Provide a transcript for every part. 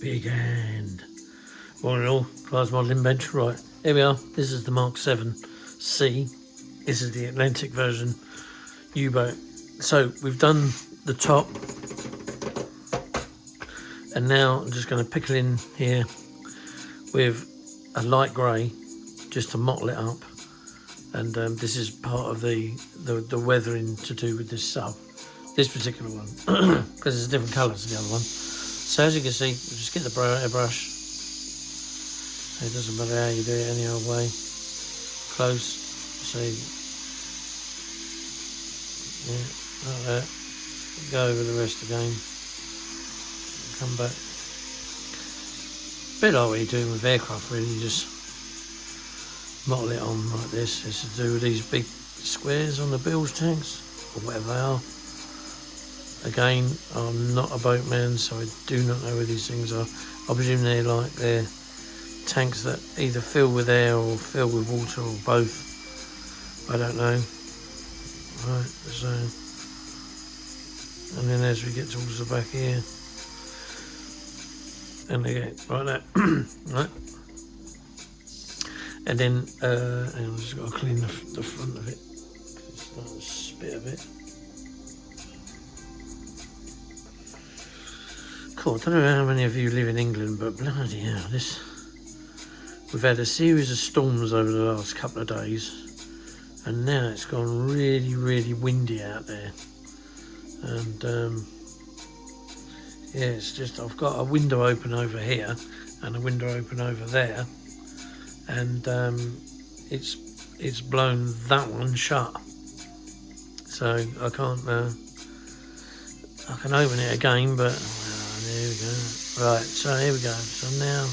Big hand. Morning all, Flyers Modelling Bench. Right, here we are. This is the Mark VII C. This is the Atlantic version U-boat. So we've done the top, and now I'm just going to pickle in here with a light grey just to mottle it up. And this is part of the weathering to do with this sub, this particular one, because it's a different colour to the other one. So as you can see, we just get the airbrush. It doesn't matter how you do it, any old way. Close, see. Yeah, like that. Go over the rest again. Come back. Bit like what you're doing with aircraft, really. You just mottle it on like this. It's to do with these big squares on the bilge tanks, or whatever they are. Again, I'm not a boatman, so I do not know where these things are. I presume they're tanks that either fill with air or fill with water or both. I don't know. Right, so, and then as we get towards the back here, and again, like that, right? And then, hang on, I've just got to clean the front of it. It's starting to spit a bit. Cool, I don't know how many of you live in England, but bloody hell, we've had a series of storms over the last couple of days, and now it's gone really, really windy out there. And yeah, it's just, I've got a window open over here and a window open over there, and it's blown that one shut. So I can't, I can open it again, but there we go. Right, so here we go. So now,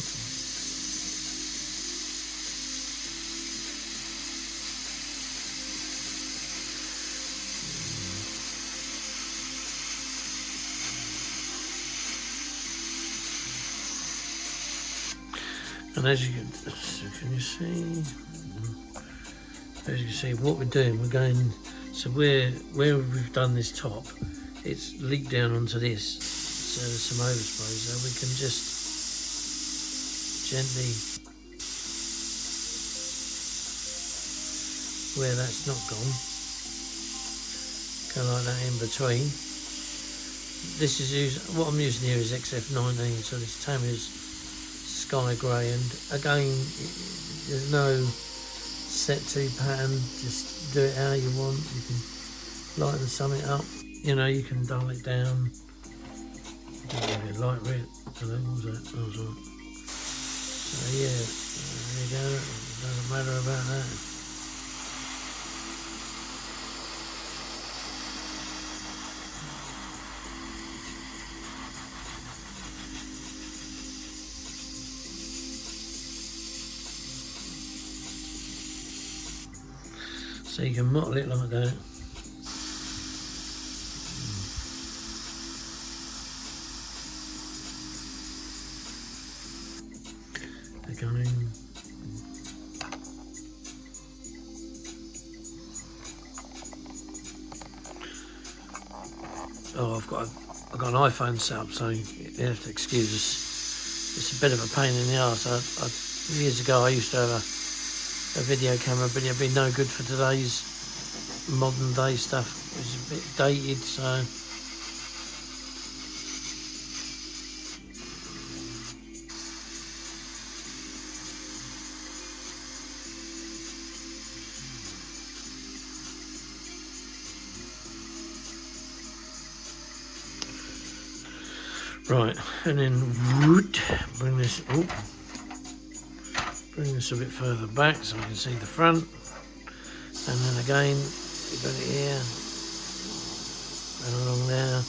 and as you can see what we're doing, we're going, so where we've done this top, it's leaked down onto this, so there's some overspray, so we can just gently, where that's not gone, go like that in between. This is what I'm using here is XF19, so this Tammy's sky grey, and again, there's no set to pattern, just do it how you want. You can lighten something up, you know, you can dull it down. Light red, so that was that. Oh, sorry. So yeah, there you go, doesn't matter about that. So you can mottle it like that. Again. Oh, I've got an iPhone set up, so you have to excuse us. It's a bit of a pain in the arse. Years ago, I used to have a video camera, but it'd be no good for today's modern day stuff. It's a bit dated, so. Right, and then bring this a bit further back so I can see the front, and then again you got it here and along there.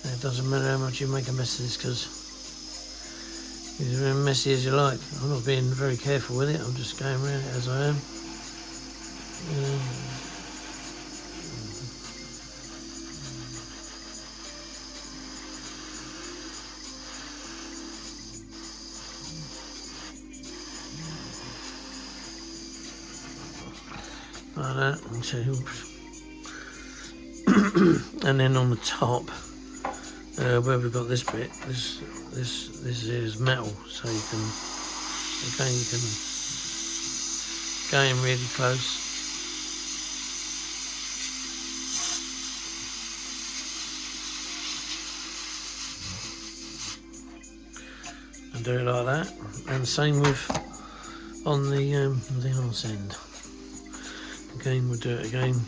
And it doesn't matter how much you make a mess of this, because it's as messy as you like. I'm not being very careful with it, I'm just going around it as I am. like that. And then on the top, where we've got this bit, this is metal, so you can go in really close. And do it like that, and same with on the arse end. Again, we'll do it again.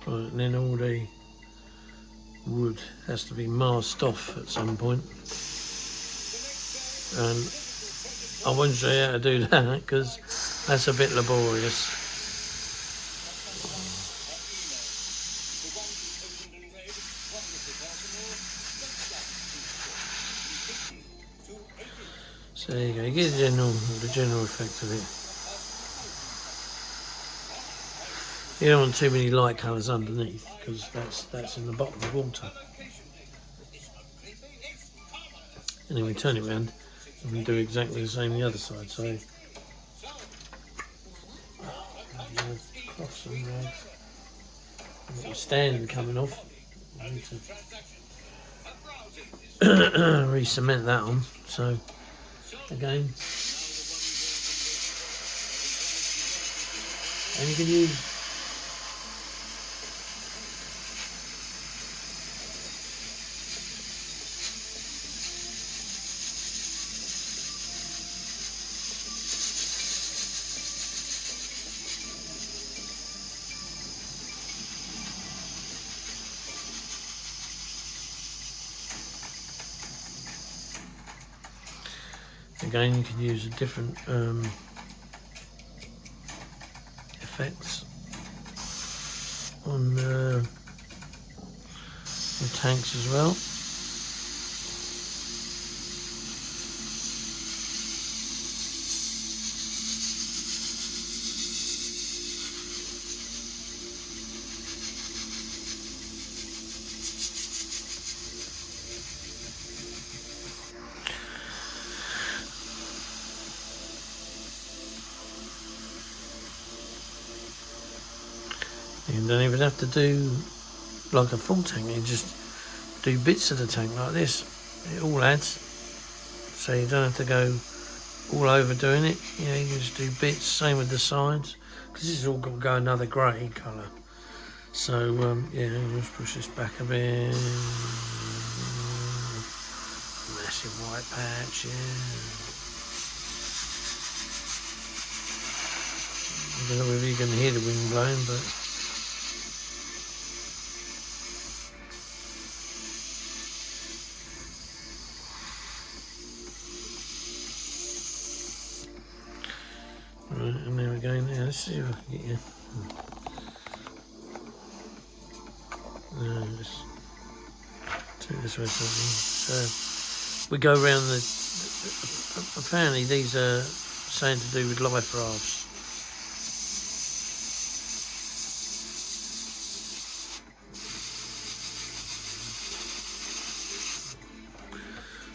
Right, and then all the wood has to be masked off at some point. And I won't show you how to do that because that's a bit laborious. So there you go, you get the general effect of it. You don't want too many light colours underneath because that's in the bottom of the water. And then we turn it around and we do exactly the same the other side. So cloths and rags. I've got the stand coming off. I need to re-cement that on. So again, and you can use again, you can use different effects on the tanks as well. You don't even have to do like a full tank, you just do bits of the tank like this. It all adds, so you don't have to go all over doing it. You know, you can just do bits, same with the sides, because this is all got to go another grey colour. So yeah, let's push this back a bit. Massive white patch, yeah. I don't know if you can hear the wind blowing, but right, and there we go. Now let's see if I can get you. No, just take this way. So we go around the. Apparently, these are something to do with life rafts.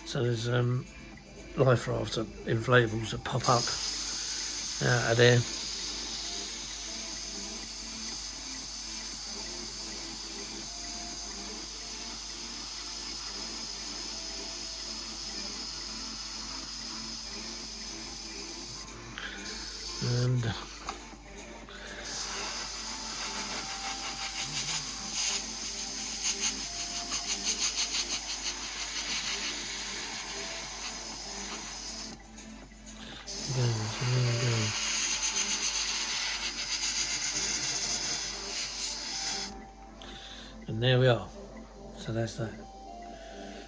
So there's life rafts, inflatables that pop up out of there. And and there we are. So that's that.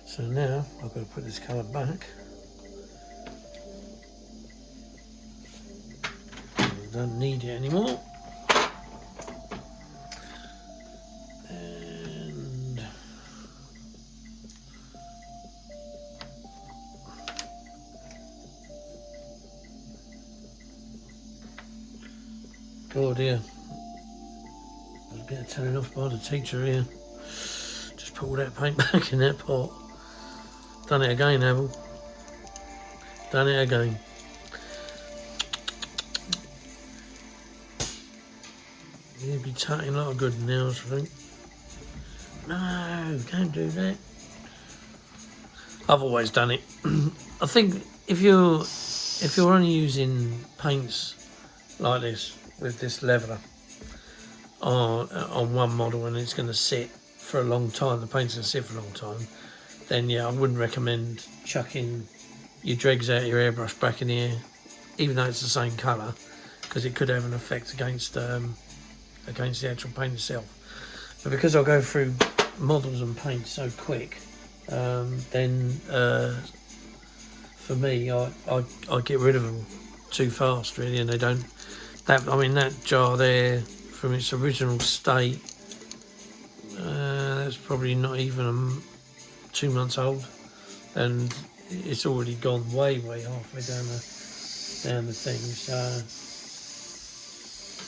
So now I've got to put this colour back. don't need it anymore. And oh dear, I was getting telling off by the teacher here. Just put all that paint back in that pot. Done it again, Abel. Done it again. You'd be tutting a lot of good nails, I think. No, don't do that. I've always done it. I think if you're only using paints like this with this leveler on one model and it's going to sit for a long time, the paint's going to sit for a long time, then yeah, I wouldn't recommend chucking your dregs out your airbrush back in here, even though it's the same colour, because it could have an effect against the actual paint itself. But because I go through models and paint so quick, then for me, I get rid of them too fast, really, and they don't. That jar there, from its original state, that's probably not even 2 months old, and it's already gone way halfway down the thing. So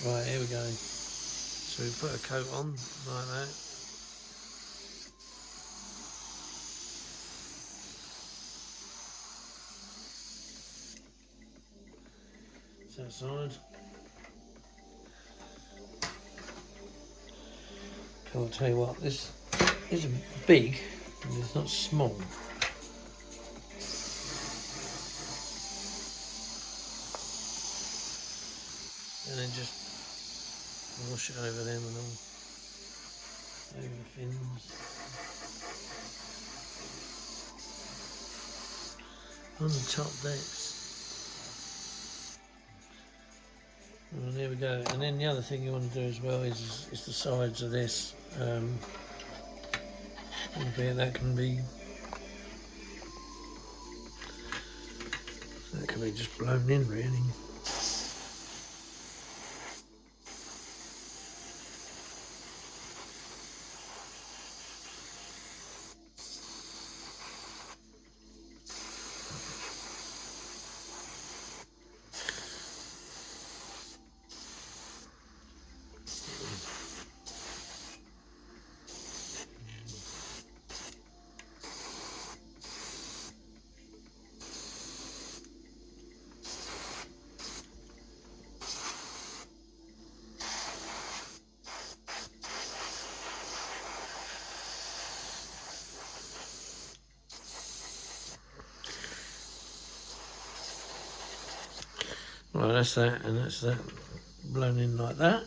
right, here we go. So we put a coat on like that. That side. I'll tell you what, this isn't big, and it's not small. And then just wash it over them and all, over the fins. On the top decks. And there we go. And then the other thing you want to do as well is the sides of this. That can be just blown in, really. Right, that's that, and that's that blown in like that.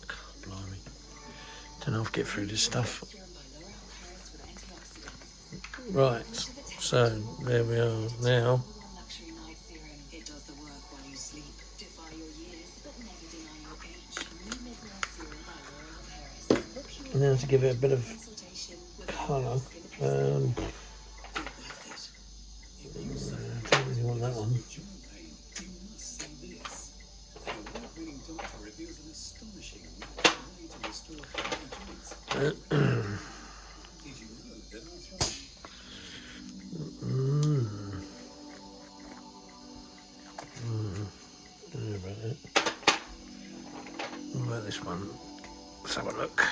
God, blimey. Don't know if I can get through this stuff. Right, so there we are now. And now to give it a bit of colour. I don't really want that one. What about this one? Let's have a look.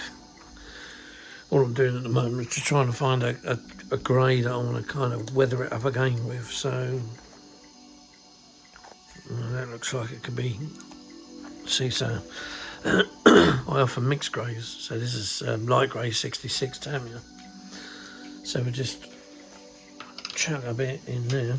All I'm doing at the moment is just trying to find a grey that I want to kind of weather it up again with. So that looks like it could be. See, so I offer mixed greys. So this is light grey 66 Tamiya. So we just chuck a bit in there.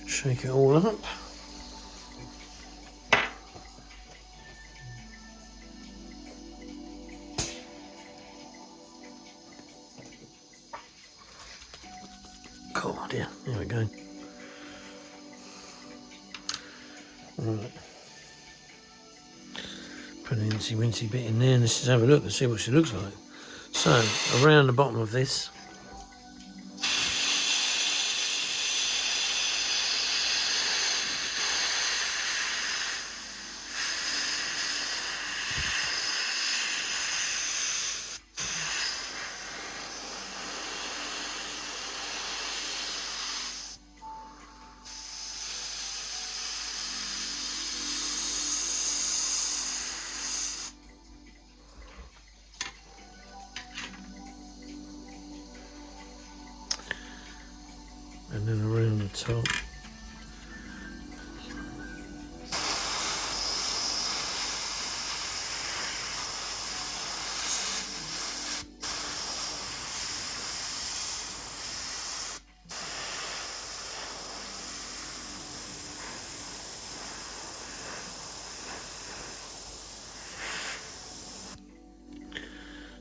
Shake it all up. God, yeah, there we go. Right. put an incy wincy bit in there, and let's just have a look and see what she looks like. So around the bottom of this, and then around the top.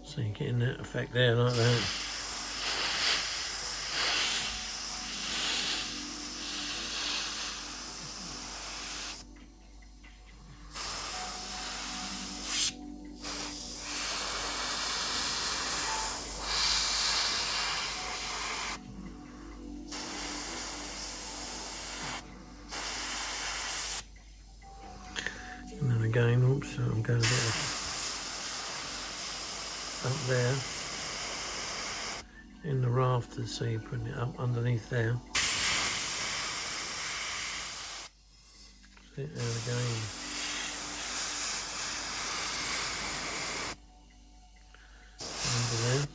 So you're getting that effect there like that. And then again, oops, I'm going a bit up there in the rafters, so you're putting it up underneath there. See, there again. Under there.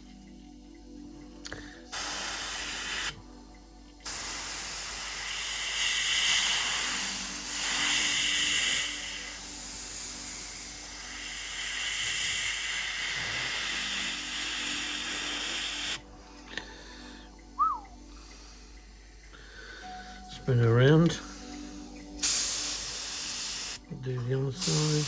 Spin around. Do the other side.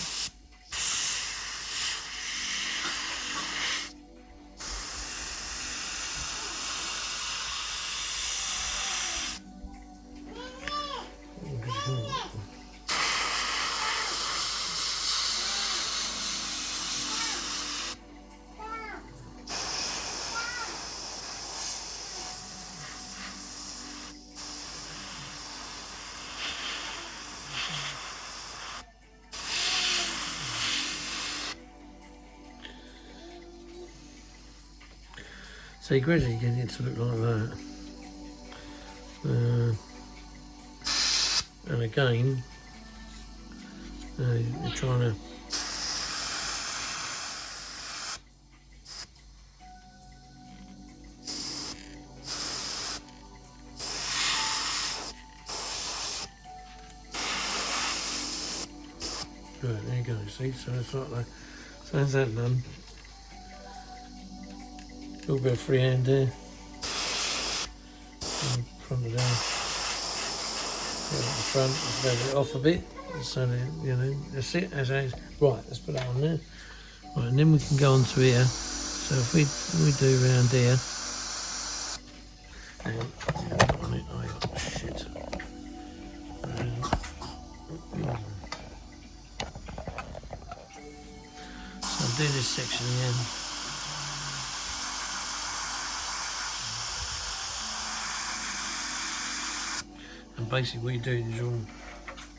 So you gradually get it to look like that. And again, you're trying to right, there you go, see, so it's like that. So that's that done. A little bit of freehand there. And front of there. At the front, let's move it off a bit. So that, you know, that's it, as it is. Right, let's put that on there. Right, and then we can go on to here. So if we do round here. Hang on, oh shit. So I'll do this section again. And basically what you do is you'll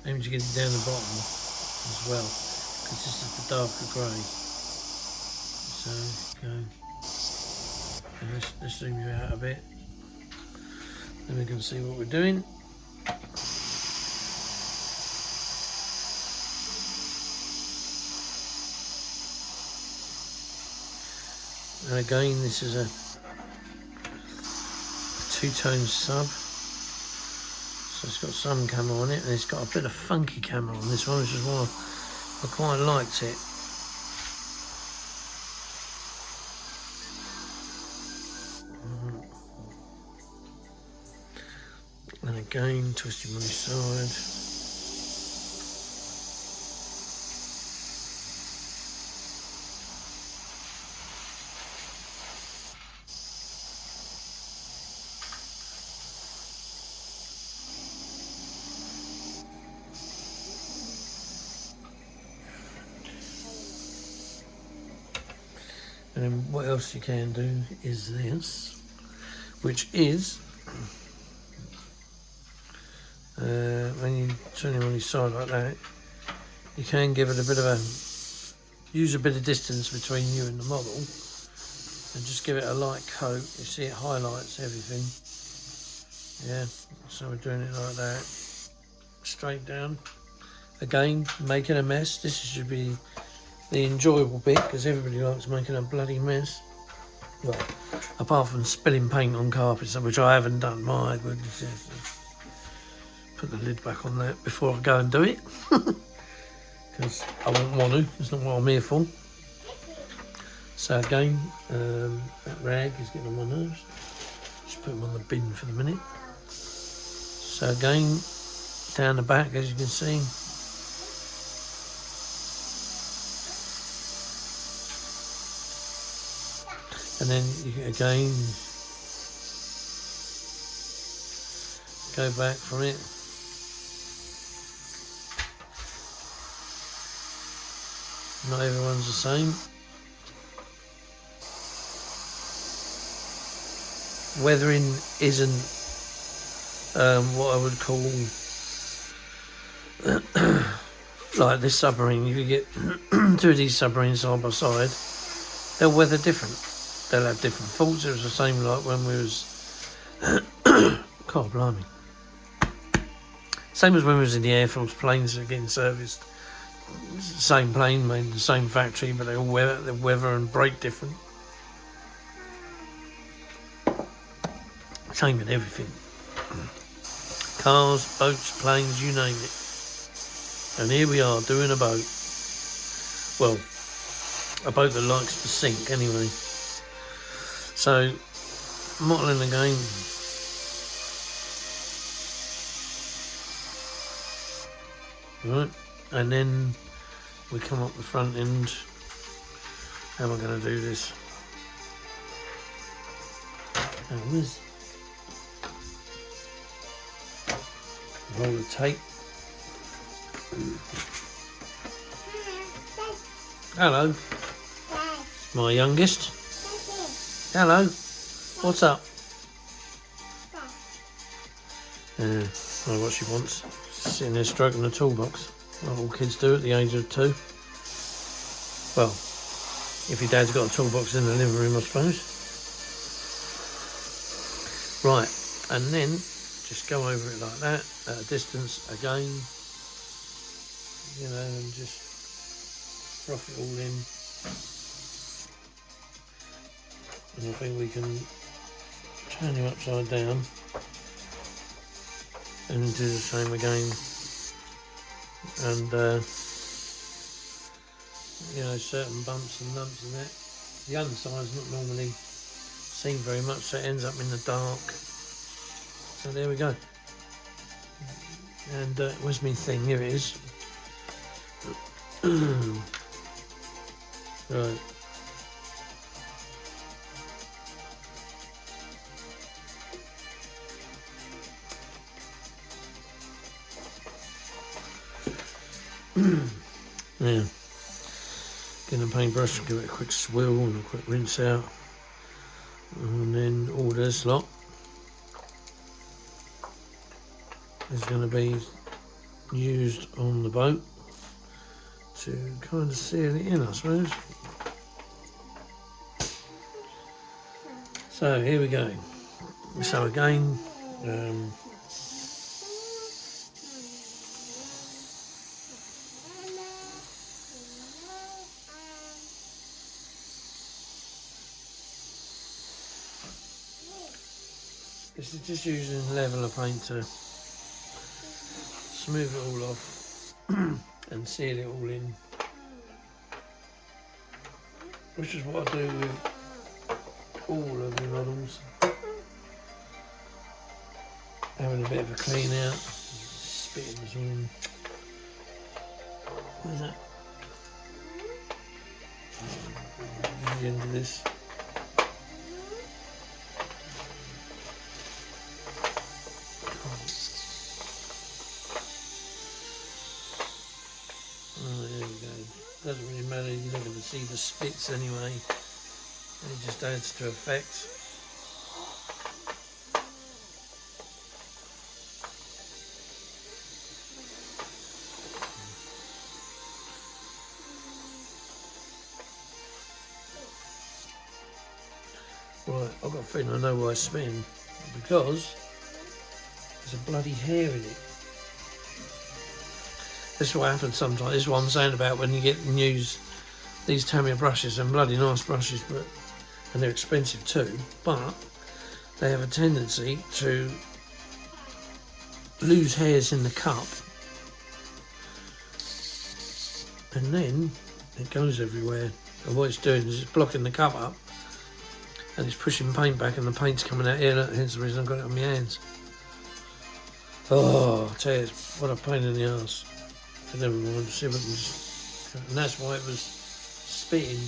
aim to get it down the bottom as well, because this is the darker grey. So go, and let's zoom you out a bit, then we can see what we're doing. And again, this is a two-tone sub. So it's got some colour on it, and it's got a bit of funky colour on this one, which is why I quite liked it. And again, twisting on this side. And then what else you can do is this, which is when you turn it on your side like that, you can give it a bit of use a bit of distance between you and the model, and just give it a light coat. You see it highlights everything. Yeah, so we're doing it like that, straight down. Again, making a mess. This should be the enjoyable bit, because everybody likes making a bloody mess. Well, apart from spilling paint on carpets, which I haven't done. My goodness. Put the lid back on that before I go and do it, because I won't want to. It's not what I'm here for. So again, that rag is getting on my nerves. Just put them on the bin for the minute. So again, down the back, as you can see. And then you can again go back from it. Not everyone's the same. Weathering isn't what I would call like this submarine. If you get two of these submarines side by side, they'll weather different. They'll have different faults. It was the same like when we was God blimey. Same as when we was in the Air Force, planes are getting serviced. Same plane, made in the same factory, but they all weather and break different. Same with everything. Cars, boats, planes, you name it. And here we are doing a boat. Well, a boat that likes to sink anyway. So, modelling again. Right, and then we come up the front end. How am I going to do this? Roll the tape. Hello. My youngest. Hello. What's up? I don't know what she wants. She's sitting there stroking the toolbox, like all kids do at the age of 2. Well, if your dad's got a toolbox in the living room, I suppose. Right, and then just go over it like that, at a distance again, you know, and just rough it all in. And I think we can turn him upside down and do the same again. And you know, certain bumps and lumps and that. The underside's not normally seen very much, so it ends up in the dark. So there we go. And where's my thing? Here it is. Right. Now, get a paintbrush, give it a quick swill and a quick rinse out, and then all this lot is going to be used on the boat to kind of seal it in, I suppose. So here we go. So again, this is just using leveller paint to smooth it all off and seal it all in, which is what I do with all of the models. Having a bit of a clean out, spitting this all in. Where's that? The end of this. Oh, there we go. Doesn't really matter, you're not going to see the spits anyway. And it just adds to effect. Right, I've got a feeling I know why it's spinning. Because there's a bloody hair in it. This is what happens sometimes. This is what I'm saying about when you get and use these Tamiya brushes, and bloody nice brushes, and they're expensive too, but they have a tendency to lose hairs in the cup, and then it goes everywhere. And what it's doing is it's blocking the cup up, and it's pushing paint back, and the paint's coming out here. Hence the reason I've got it on my hands. Oh, I tell you, what a pain in the arse. But never mind, see if I can just... And that's why it was spitting.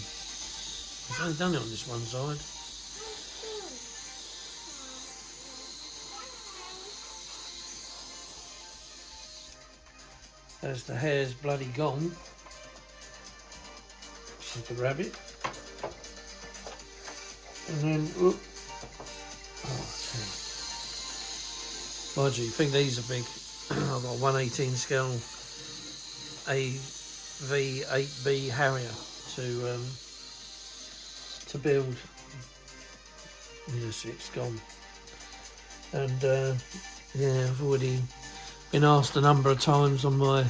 I've only done it on this one side. As the hair's bloody gone. This is the rabbit. And then, whoop. Oh, mind you, think these are big. I've got a 1/18 scale VII Harrier to build. Yes, it's gone. And yeah, I've already been asked a number of times on my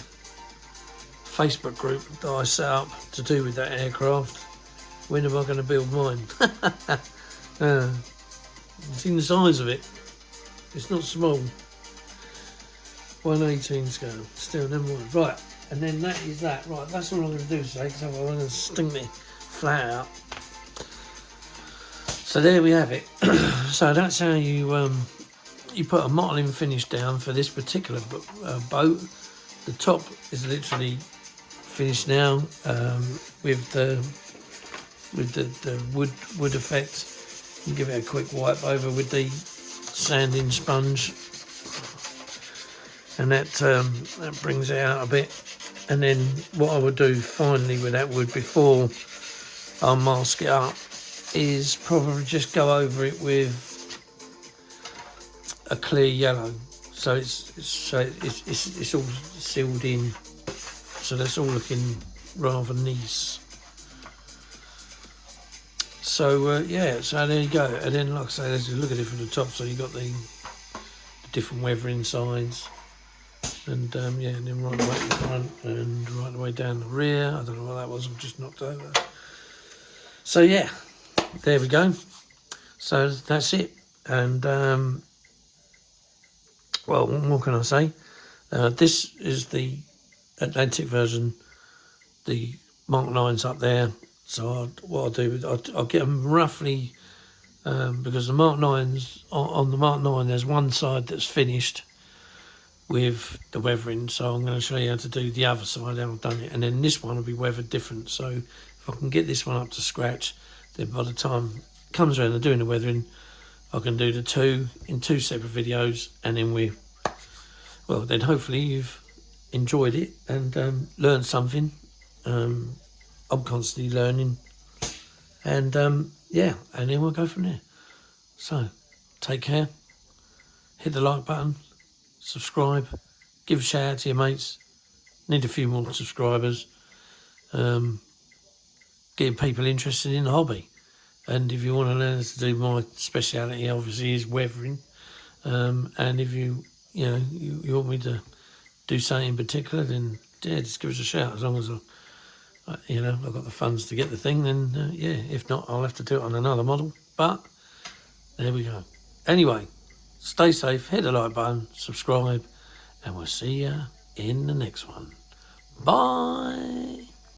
Facebook group that I set up to do with that aircraft, when am I going to build mine? Seen the size of it. It's not small. 1/18 scale. Still, never mind. Right, and then that is that. Right, that's all I'm going to do today, because I'm going to stink me flat out. So there we have it. So that's how you put a mottling finish down for this particular boat. The top is literally finished now with the wood effect. You give it a quick wipe over with the sanding sponge, and that brings it out a bit. And then what I would do finally with that wood before I mask it up is probably just go over it with a clear yellow, so it's all sealed in, so that's all looking rather nice. So yeah, so there you go. And then, like I say, let's look at it from the top. So you got the different weathering sides, and yeah, and then right the way to the front and right the way down the rear. I don't know what that was. I'm just knocked over. So yeah, there we go. So that's it. And well, what can I say? This is the Atlantic version. The Mark 9's up there. So what I'll do is I'll get them roughly, because the Mark 9's, on the Mark 9 there's one side that's finished with the weathering, so I'm going to show you how to do the other side, how I've done it, and then this one will be weathered different. So if I can get this one up to scratch, then by the time it comes around to doing the weathering, I can do the two in two separate videos, and then then hopefully you've enjoyed it and learned something. I'm constantly learning, and yeah, and then we'll go from there. So take care, hit the like button, subscribe, give a shout out to your mates. Need a few more subscribers, getting people interested in the hobby. And if you want to learn to do, my speciality obviously is weathering, and if you want me to do something in particular, then yeah, just give us a shout. As long as I've got the funds to get the thing, then yeah, if not, I'll have to do it on another model. But there we go. Anyway, stay safe, hit the like button, subscribe, and we'll see you in the next one. Bye.